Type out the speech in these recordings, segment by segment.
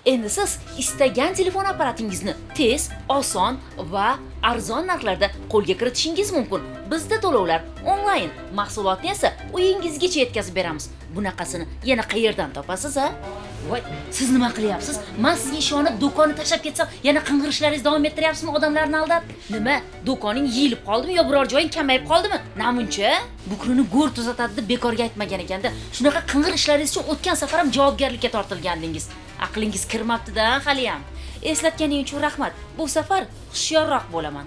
Endi siz istagan telefon apparatingizni tez, oson va arzon narxlarda qo'lga kiritishingiz mumkin. Bizda to'lovlar onlayn, mahsulotni esa uyingizgacha yetkazib beramiz. Bunaqasini yana qayerdan topasiz, ha? Voy, siz nima qilyapsiz? Men sizga ishonib do'konni tashlab ketsam, yana qing'irishlaringizni davom ettiryapsizmi odamlarni aldab? Nima? Do'koning yeyilib qoldimi yo biror joying kamayib qoldimi? Namuncha? Bukrini go'r tuzatadi deb bekorga aytmagan ekanda. Shunaqa qing'irishlaringiz uchun o'tgan safar ham javobgarlikka tortilgandingiz. Aqlingiz kirmabdi-da hali ham. Eslatganing uchun rahmat. Bu safar hushyorroq bo'laman.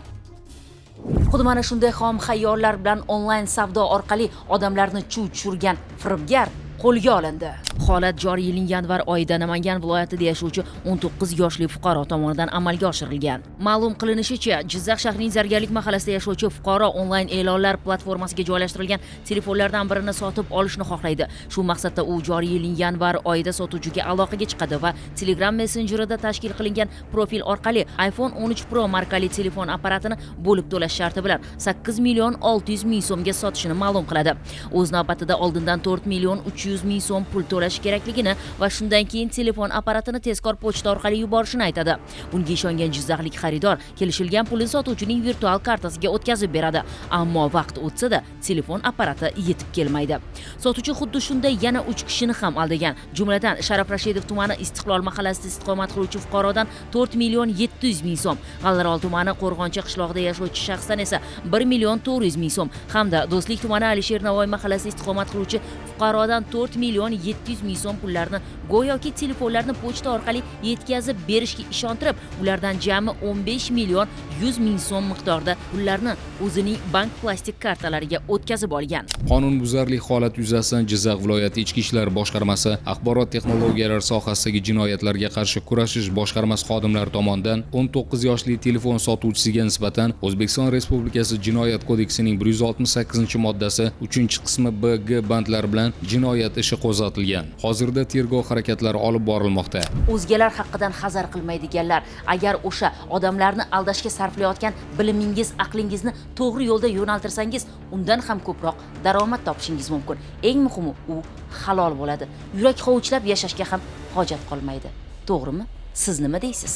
Xuddi mana shunday xom xayollar bilan onlayn savdo orqali odamlarni chuv tushirgan firibgar qo'lga olindi. Holat joriy yilning yanvar oyida Namangan viloyatida yashovchi 19 yoshli fuqaro tomonidan amalga oshirilgan. Ma'lum qilinishicha, Jizzax shahrining Zargarlik mahallasida yashovchi fuqaro onlayn e'lonlar platformasiga joylashtirilgan telefonlardan birini sotib olishni xohlaydi. Shu maqsadda u joriy yilning yanvar oyida sotuvchiga aloqaga chiqadi va Telegram messenjerida tashkil qilingan profil orqali iPhone 13 Pro markali telefon apparatini bo'lib to'lash sharti bilan 8 million 600 ming so'mga sotishini ma'lum qiladi. O'z navbatida oldindan 4 million 300 ming so'm pul to'lash kerakligini va shundan keyin telefon apparatini tezkor pochta orqali yuborishini aytadi. Bunga ishongan jizzaxlik xaridor kelishilgan pulni sotuvchining virtual kartasiga o'tkazib beradi. Ammo vaqt o'tsa-da, telefon apparati yetib kelmaydi. Sotuvchi xuddi shunday yana 3 kishini ham aldagan. Jumladan Sharaf Rashidov tumani Istiqlol mahallasida istiqomat qiluvchi fuqarodan 4 million 700 ming so'm, G'allarol tumani Qo'rg'oncha qishloqida yashovchi shaxsdan esa 1 million 400 ming so'm hamda Do'stlik tumani Alisher Navoiy mahallasida istiqomat qiluvchi fuqarodan 4 million 700 ming so'm pullarni go'yoki telefonlarni pochta orqali yetkazib berishga ishontirib, ulardan jami 15 million 100 ming so'm miqdorda pullarni o'zining bank plastik kartalariga o'tkazib olgan. Qonunbuzarlik holat yuzasidan Jizzax viloyati Ichki ishlar boshqarmasi axborot texnologiyalari sohasidagi jinoyatlarga qarshi kurashish boshqarmasi xodimlari tomonidan 19 yoshli telefon sotuvchisiga nisbatan O'zbekiston Respublikasi Jinoyat kodeksining 168-moddasi 3-qismi B, G bandlari bilan jinoyat ishi qo'zg'atilgan. Hozirda tergov harakatlari olib borilmoqda. O'zgalar haqqidan hazar qilmaydiganlar, agar o'sha odamlarni aldashga sarflayotgan bilimingiz, aqlingizni to'g'ri yo'lda yo'naltirsangiz, undan ham ko'proq daromad topishingiz mumkin. Eng muhimi, u halol bo'ladi. Yurak hovuchlab yashashga ham hojat qolmaydi. To'g'rimi? Siz nima deysiz?